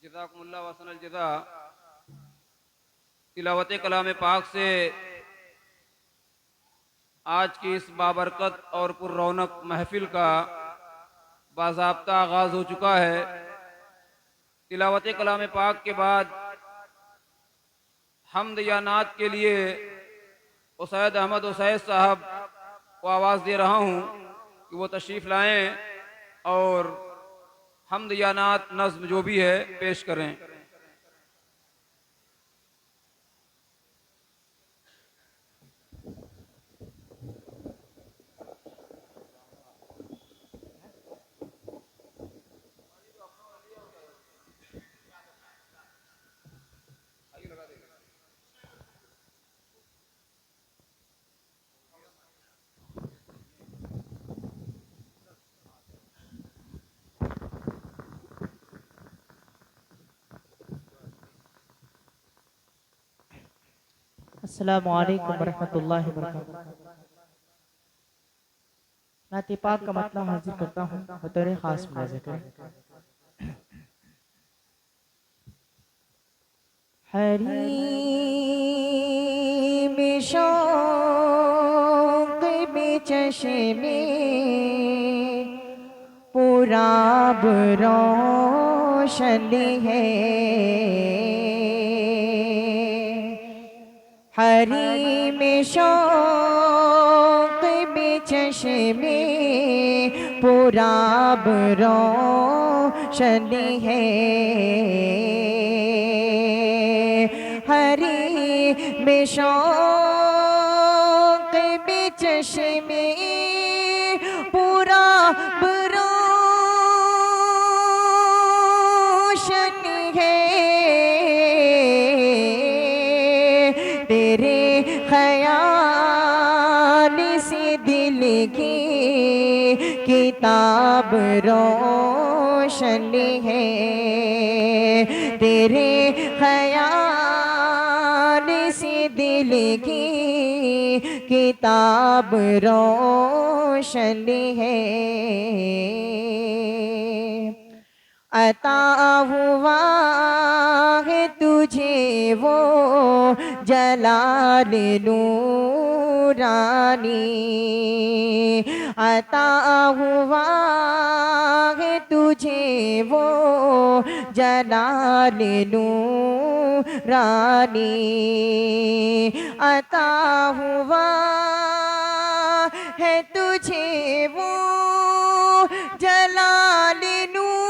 जज़ाकुमुल्लाह वहसनल जज़ा। तिलावत कलाम पाक से आज की इस बाबरकत और पुर्रौनक महफिल का बाज़ाब्ता आगाज़ हो चुका है। तिलावत कलाम पाक के बाद हम्द या नात के लिए उसैद अहमद उसैद साहब को आवाज़ दे रहा हूँ कि वो तशरीफ़ लाएँ और हम्द या नात नज़्म जो भी है पेश करें। अस्सलामु अलैकुम वरहमतुल्लाहि वबरकातुहू। नाते पाक का मतलब हाजिर करता हूँ बतौर खास मुलाज़ा। हरीम शौक़ में चश्मे पुराब रोशन है। हरीम शौक़ में चश्मे पुराब रोशन है। हरीम शौक़ में चश्मे पुराब रोशन है। तेरे ख़याल से दिल की किताब रोशन है। तेरे ख़याल से दिल की किताब रोशन है। अता हुआ है तुझे वो जलाल नूरानी। अता हुआ है तुझे वो जलाल नूरानी। अता हुआ है तुझे वो जलाल नूरानी।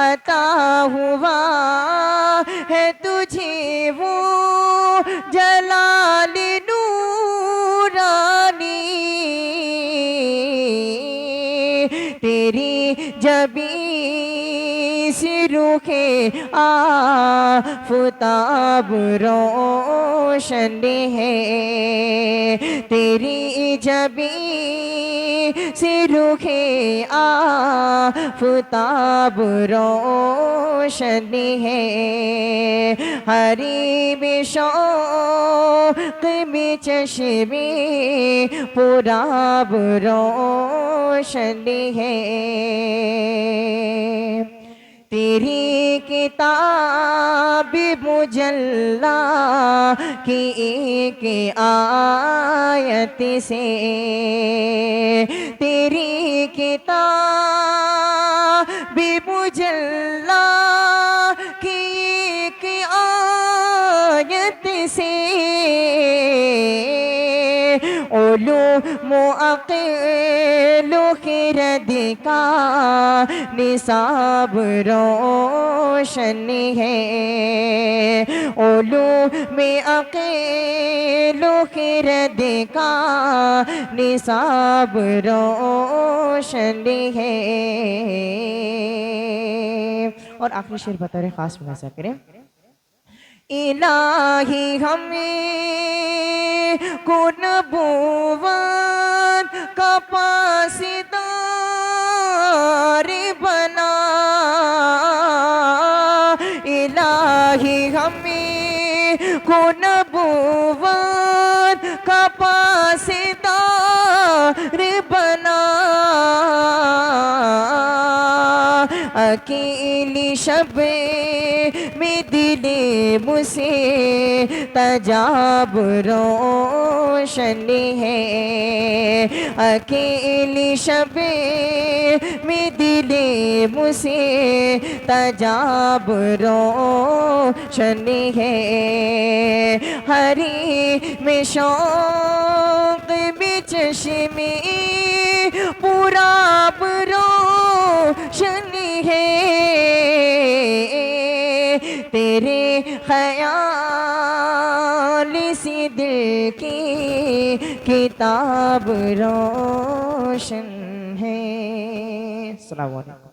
अता हुआ है तुझे वो जलाल नूरानी। तेरी जबी से रुखे आफ़ताब रोशन है। तेरी जबी से रुखे आफ़ताब रोशन है। हरीम शौक़ में चश्मे पुराब रोशन है। तेरी किताब मुजल्ला की एक आयत से। तेरी किताब मुजल्ला की एक आयत से उलूम अक़ल ख़िरद का निसाब रोशन है। उलूम अक़ल ख़िरद का निसाब रोशन है। और आखिरी शेर बतौर ख़ास मुलाज़ा करें। इलाही हमें को नबूवत का पासीदार बना। इलाही हमें को नबूवत का पासीदार बना। अकेली शब में दिले मुझसे तजाब रोशन है। अकेली शब में दिले मुझसे तजाब रोशन है। हरी में शौक में चश्मे पूरा रोशन है। तेरे ख्याल से दिल की किताब रोशन है। अस्सलाम वालेकुम।